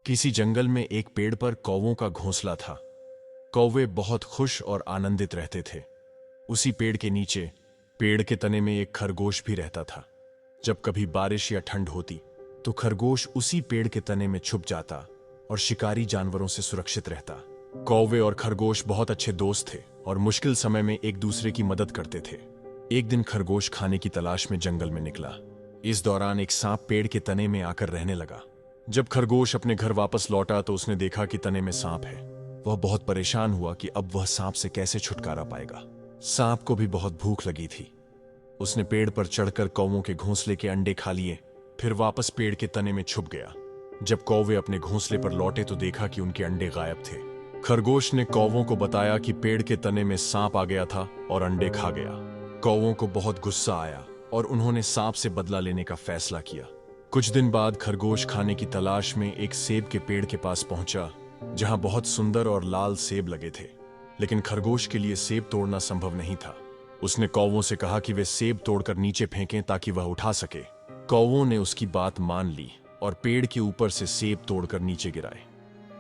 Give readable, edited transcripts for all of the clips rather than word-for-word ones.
किसी जंगल में एक पेड़ पर कौवों का घोंसला था। कौवे बहुत खुश और आनंदित रहते थे। उसी पेड़ के नीचे, पेड़ के तने में एक खरगोश भी रहता था। जब कभी बारिश या ठंड होती तो खरगोश उसी पेड़ के तने में छुप जाता और शिकारी जानवरों से सुरक्षित रहता। कौवे और खरगोश बहुत अच्छे दोस्त थे और मुश्किल समय में एक दूसरे की मदद करते थे। एक दिन खरगोश खाने की तलाश में जंगल में निकला। इस दौरान एक सांप पेड़ के तने में आकर रहने लगा। जब खरगोश अपने घर वापस लौटा तो उसने देखा कि तने में सांप है। वह बहुत परेशान हुआ कि अब वह सांप से कैसे छुटकारा पाएगा। सांप को भी बहुत भूख लगी थी। उसने पेड़ पर चढ़कर कौवों के घोंसले के अंडे खा लिए, फिर वापस पेड़ के तने में छुप गया। जब कौवे अपने घोंसले पर लौटे तो देखा कि उनके अंडे गायब थे। खरगोश ने कौवों को बताया कि पेड़ के तने में सांप आ गया था और अंडे खा गया। कौवों को बहुत गुस्सा आया और उन्होंने सांप से बदला लेने का फैसला किया। कुछ दिन बाद खरगोश खाने की तलाश में एक सेब के पेड़ के पास पहुंचा, जहां बहुत सुंदर और लाल सेब लगे थे। लेकिन खरगोश के लिए सेब तोड़ना संभव नहीं था। उसने कौवों से कहा कि वे सेब तोड़कर नीचे फेंकें ताकि वह उठा सके। कौवों ने उसकी बात मान ली और पेड़ के ऊपर से सेब तोड़कर नीचे गिराए।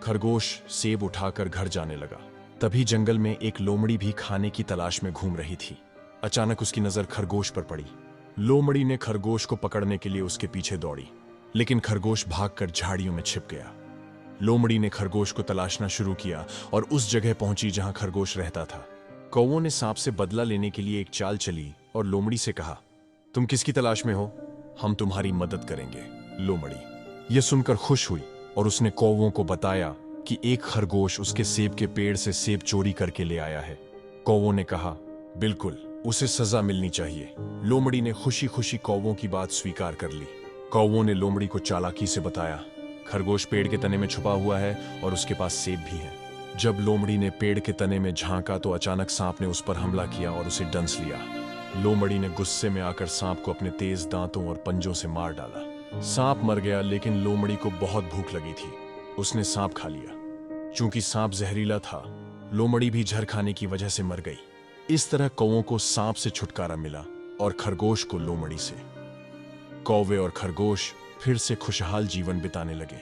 खरगोश सेब उठाकर घर जाने लगा। तभी जंगल में एक लोमड़ी भी खाने की तलाश में घूम रही थी। अचानक उसकी नजर खरगोश पर पड़ी। लोमड़ी ने खरगोश को पकड़ने के लिए उसके पीछे दौड़ी, लेकिन खरगोश भागकर झाड़ियों में छिप गया। लोमड़ी ने खरगोश को तलाशना शुरू किया और उस जगह पहुंची जहां खरगोश रहता था। कौवों ने सांप से बदला लेने के लिए एक चाल चली और लोमड़ी से कहा, तुम किसकी तलाश में हो? हम तुम्हारी मदद करेंगे। लोमड़ी यह सुनकर खुश हुई और उसने कौवों को बताया कि एक खरगोश उसके सेब के पेड़ से सेब चोरी करके ले आया है। कौवों ने कहा, बिल्कुल, उसे सजा मिलनी चाहिए। लोमड़ी ने खुशी खुशी कौवों की बात स्वीकार कर ली। कौवों ने लोमड़ी को चालाकी से बताया, खरगोश पेड़ के तने में छुपा हुआ है और उसके पास सेब भी है। जब लोमड़ी ने पेड़ के तने में झांका तो अचानक सांप ने उस पर हमला किया और उसे डंस लिया। लोमड़ी ने गुस्से में आकर सांप को अपने तेज दांतों और पंजों से मार डाला। सांप मर गया, लेकिन लोमड़ी को बहुत भूख लगी थी। उसने सांप खा लिया। चूंकि सांप जहरीला था, लोमड़ी भी जहर खाने की वजह से मर गई। इस तरह कौवों को सांप से छुटकारा मिला और खरगोश को लोमड़ी से। कौवे और खरगोश फिर से खुशहाल जीवन बिताने लगे।